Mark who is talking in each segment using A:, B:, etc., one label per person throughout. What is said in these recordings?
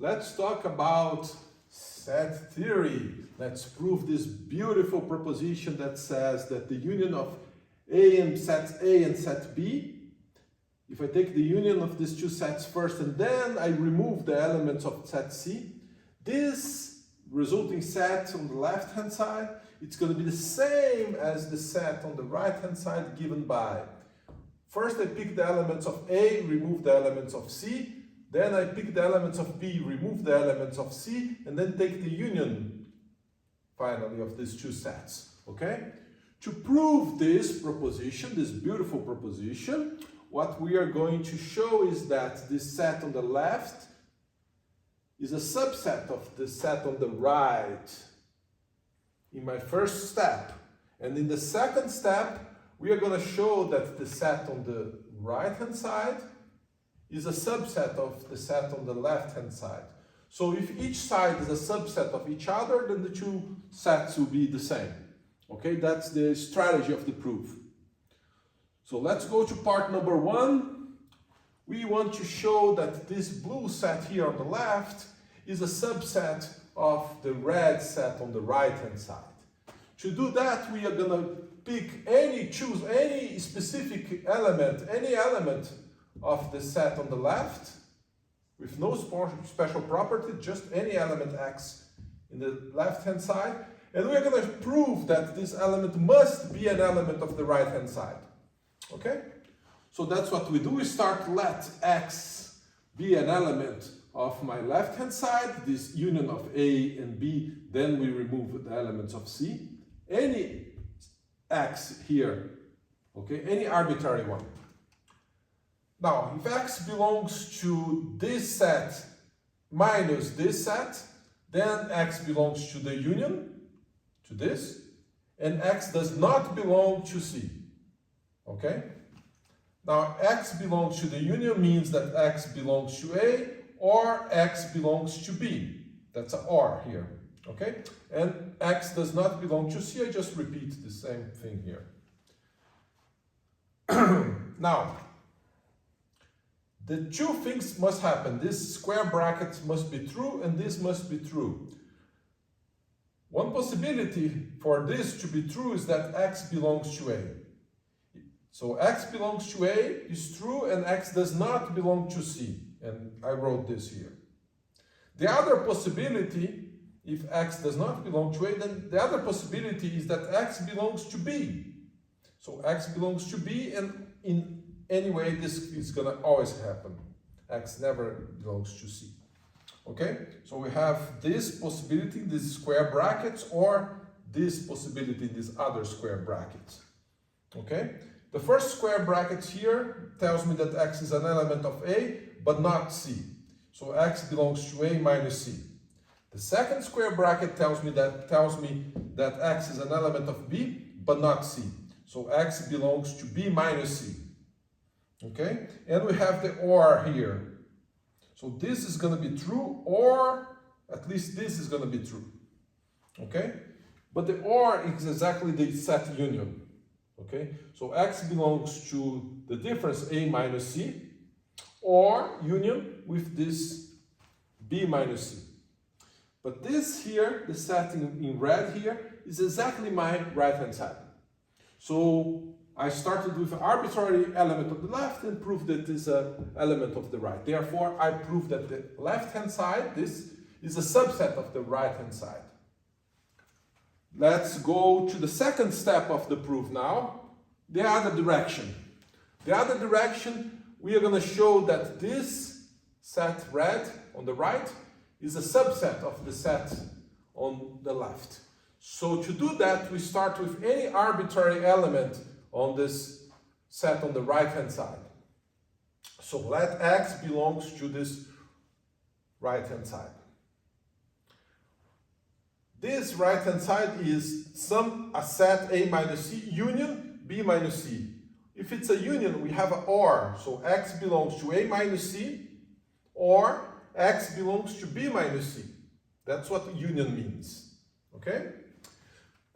A: let's talk about set theory. Let's prove this beautiful proposition that says that the union of set A and set B, if I take the union of these two sets first and then I remove the elements of set C, this resulting set on the left hand side, it's going to be the same as the set on the right hand side given by, first I pick the elements of A, remove the elements of C, then I pick the elements of B, remove the elements of C, and then take the union, finally, of these two sets, okay? To prove this proposition, this beautiful proposition, what we are going to show is that this set on the left is a subset of the set on the right in my first step. And in the second step, we are going to show that the set on the right-hand side is a subset of the set on the left-hand side. So if each side is a subset of each other, then the two sets will be the same. Okay, that's the strategy of the proof. So let's go to part number one. We want to show that this blue set here on the left is a subset of the red set on the right-hand side. To do that, we are going to choose any specific element, any element of the set on the left, with no special property, just any element x in the left-hand side. And we're going to prove that this element must be an element of the right-hand side. Okay? So that's what we do. We start let x be an element of my left-hand side, this union of A and B, then we remove the elements of C. Any x here, okay, any arbitrary one. Now, if x belongs to this set minus this set, then x belongs to the union, to this, and x does not belong to C. Okay? Now, x belongs to the union means that x belongs to A or x belongs to B. That's an or here. Okay? And x does not belong to C. I just repeat the same thing here. Now, the two things must happen. This square bracket must be true and this must be true. One possibility for this to be true is that x belongs to A. So x belongs to A is true and x does not belong to C. And I wrote this here. The other possibility, if x does not belong to A, then the other possibility is that x belongs to B. So x belongs to B, and in any way this is going to always happen. X never belongs to C. Okay? So we have this possibility, these square brackets, or this possibility, this other square bracket. Okay? The first square bracket here tells me that x is an element of A, but not C. So x belongs to A minus C. The second square bracket tells me that x is an element of B, but not C. So x belongs to B minus C. Okay? And we have the or here. So this is going to be true, or at least this is going to be true. Okay? But the or is exactly the set union. Okay? So x belongs to the difference A minus C, or union with this B minus C. But this here, the set in red here, is exactly my right-hand side. So I started with an arbitrary element of the left and proved that it is an element of the right. Therefore, I proved that the left-hand side, this, is a subset of the right-hand side. Let's go to the second step of the proof now, the other direction. The other direction, we are going to show that this set red on the right is a subset of the set on the left. So to do that, we start with any arbitrary element on this set on the right-hand side. So let x belongs to this right-hand side. This right-hand side is a set A minus C union B minus C. If it's a union, we have an or. So x belongs to A minus C, or x belongs to B minus C. That's what union means. Okay?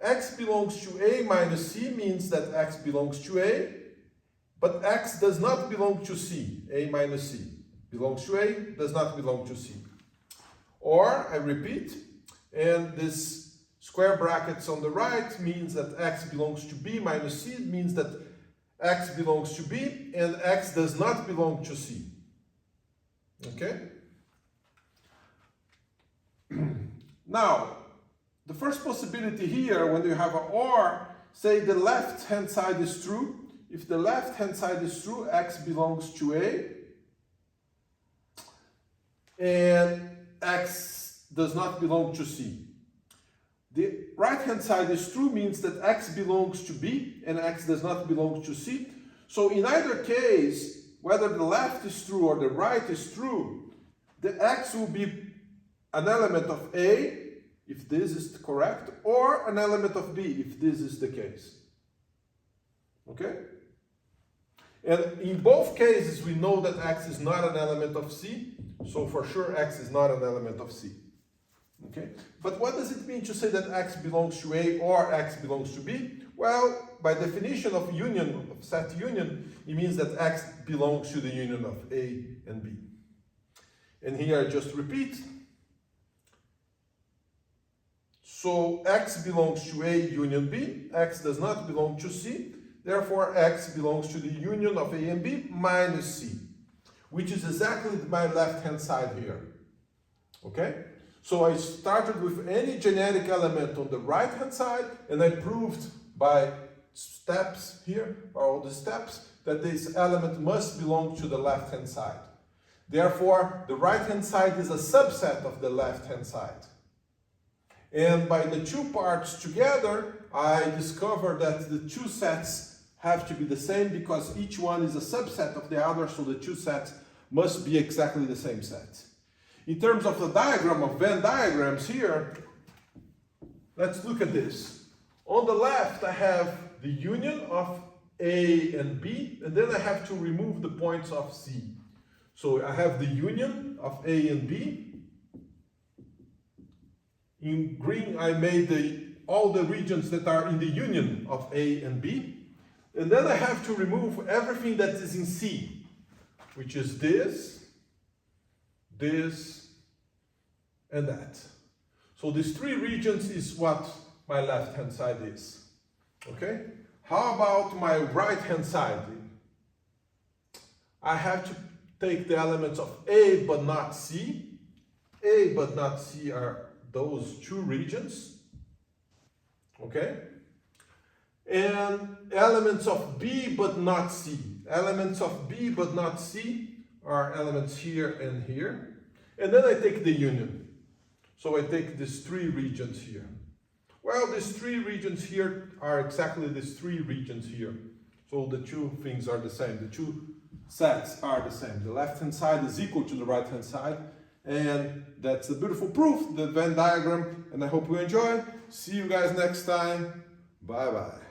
A: X belongs to A minus C means that x belongs to A, but x does not belong to C. A minus C belongs to A, does not belong to C. Or, I repeat, and this square brackets on the right means that x belongs to b minus c means that x belongs to b and x does not belong to c. Okay? Now, the first possibility here, when you have an or, say the left hand side is true. If the left hand side is true, x belongs to a, and x does not belong to c. The right hand side is true means that x belongs to b and x does not belong to c. So in either case, whether the left is true or the right is true, the x will be an element of a, if this is correct, or an element of b, if this is the case. Okay? And in both cases, we know that x is not an element of c, so for sure x is not an element of c. Okay? But what does it mean to say that x belongs to a or x belongs to b? Well, by definition of union, of set union, it means that x belongs to the union of a and b. And here I just repeat. So x belongs to a union b, x does not belong to c, therefore x belongs to the union of a and b minus c, which is exactly my left-hand side here. Okay? So I started with any genetic element on the right-hand side, and I proved by steps here, by all the steps, that this element must belong to the left-hand side. Therefore, the right-hand side is a subset of the left-hand side. And by the two parts together, I discovered that the two sets have to be the same because each one is a subset of the other, so the two sets must be exactly the same set. In terms of the diagram of Venn diagrams here, let's look at this. On the left, I have the union of A and B, and then I have to remove the points of C. So I have the union of A and B. In green, I made all the regions that are in the union of A and B. And then I have to remove everything that is in C, which is this, this, and that. So these three regions is what my left-hand side is. Okay? How about my right-hand side? I have to take the elements of A but not C. A but not C are those two regions. Okay? And elements of B but not C. Elements of B but not C are elements here and here. And then I take the union. So I take these three regions here. Well, these three regions here are exactly these three regions here. So the two things are the same. The two sets are the same. The left-hand side is equal to the right-hand side. And that's a beautiful proof, the Venn diagram. And I hope you enjoy. See you guys next time. Bye-bye.